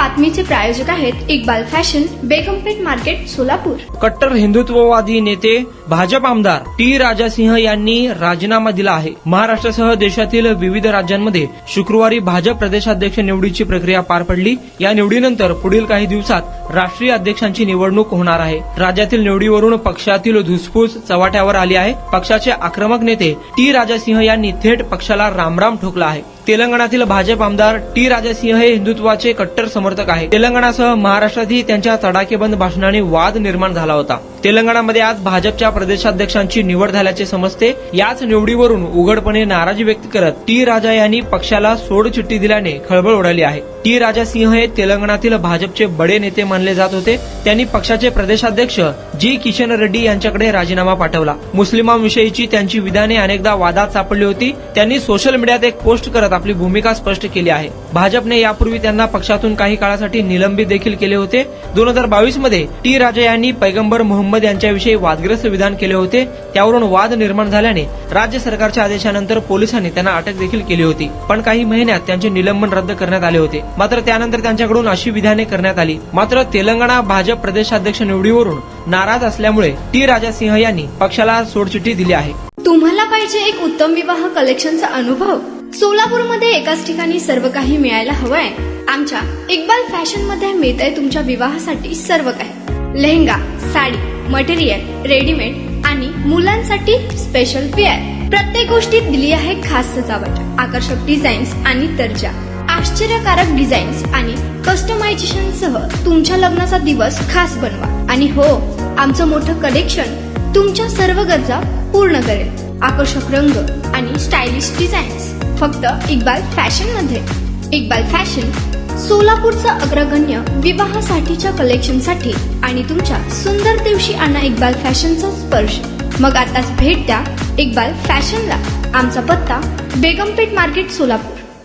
बातमीचे प्रायोजक आहेत Iqbal fashion, बेगमपेठ market, Solapur. कट्टर हिंदुत्ववादी नेते भाजप आमदार टी राजासिंह यांनी राजीनामा दिला आहे। महाराष्ट्रासह देशातील विविध राज्यांमध्ये शुक्रवारी भाजप प्रदेशाध्यक्ष निवडीची प्रक्रिया पार पडली। या निवडीनंतर पुढील काही दिवसात राष्ट्रीय अध्यक्षांची निवडणूक होणार आहे। राज्यातील निवडीवरून पक्षातील धुसफूस चव्हाट्यावर आली आहे। पक्षाचे आक्रमक नेते टी राजासिंह यांनी थेट पक्षाला रामराम ठोकला आहे। तेलंगणातील भाजप आमदार टी राजासिंह हे हिंदुत्वाचे कट्टर समर्थक आहेत। तेलंगणासह महाराष्ट्रातही त्यांच्या तडाखेबंद भाषणाने वाद निर्माण झाला होता। तेलंगणामध्ये आज भाजपच्या प्रदेशाध्यक्षांची निवड झाल्याचे समजते। याच निवडीवरून उघडपणे नाराजी व्यक्त करत टी राजा यांनी पक्षाला सोडचिठ्ठी दिल्याने खळबळ उडाली आहे। टी राजासिंह हे तेलंगणातील भाजपचे बडे नेते मानले जात होते। त्यांनी पक्षाचे प्रदेशाध्यक्ष जी किशन रेड्डी यांच्याकडे राजीनामा पाठवला। मुस्लिमांविषयीची त्यांची विधाने अनेकदा वादात सापडली होती। त्यांनी सोशल मीडियात एक पोस्ट करत आपली भूमिका स्पष्ट केली आहे। भाजपने यापूर्वी त्यांना पक्षातून काही काळासाठी निलंबित देखील केले होते। 2022 मध्ये टी राजा यांनी पैगंबर मोहम्मद यांच्याविषयी वादग्रस्त विधान केले होते। त्यावरून वाद निर्माण झाल्याने राज्य सरकारच्या आदेशानंतर पोलिसांनी त्यांना अटक देखील केली होती। पण काही महिन्यात त्यांचे निलंबन रद्द करण्यात आले होते। मात्र त्यानंतर त्यांच्याकडून अशी विधाने करण्यात आली। मात्र तेलंगणा भाजप प्रदेशाध्यक्ष निवडीवरून नाराज असल्यामुळे टी राजासिंह यांनी पक्षाला सोडचिठ्ठी दिली आहे। तुम्हाला पाहिजे एक उत्तम विवाह कलेक्शनचा अनुभव? सोलापूरमध्ये एकाच ठिकाणी सर्व काही मिळायला हवंय। आमच्या इक्बाल फॅशन मध्ये मिळतंय तुमच्या विवाहासाठी सर्व काही। लेहंगा, साडी, मटेरियल, रेडीमेड आणि मुलांसाठी स्पेशल वेअर। प्रत्येक गोष्टीत दिली आहे खास सजावट, आकर्षक डिझाईन्स आणि दर्जा, आश्चर्यकारक डिझाईन्स आणि कस्टमायझेशन सह तुमच्या लग्नाचा दिवस खास बनवा। आणि हो, आमचं मोठं कलेक्शन तुमच्या सर्व गरजा पूर्ण करेल। आकर्षक रंग आणि स्टायलिश डिझाईन्स फक्त इक्बाल फॅशन मध्ये। इक्बाल फॅशन सोलापूरचा अग्रगण्य विवाहासाठीच्या कलेक्शनसाठी आणि तुमच्या सुंदर दिवशी आणा इक्बाल फॅशनचा स्पर्श। मग आताच भेट द्या इक्बाल फॅशनला। आमचा पत्ता बेगमपेठ मार्केट, सोलापूर।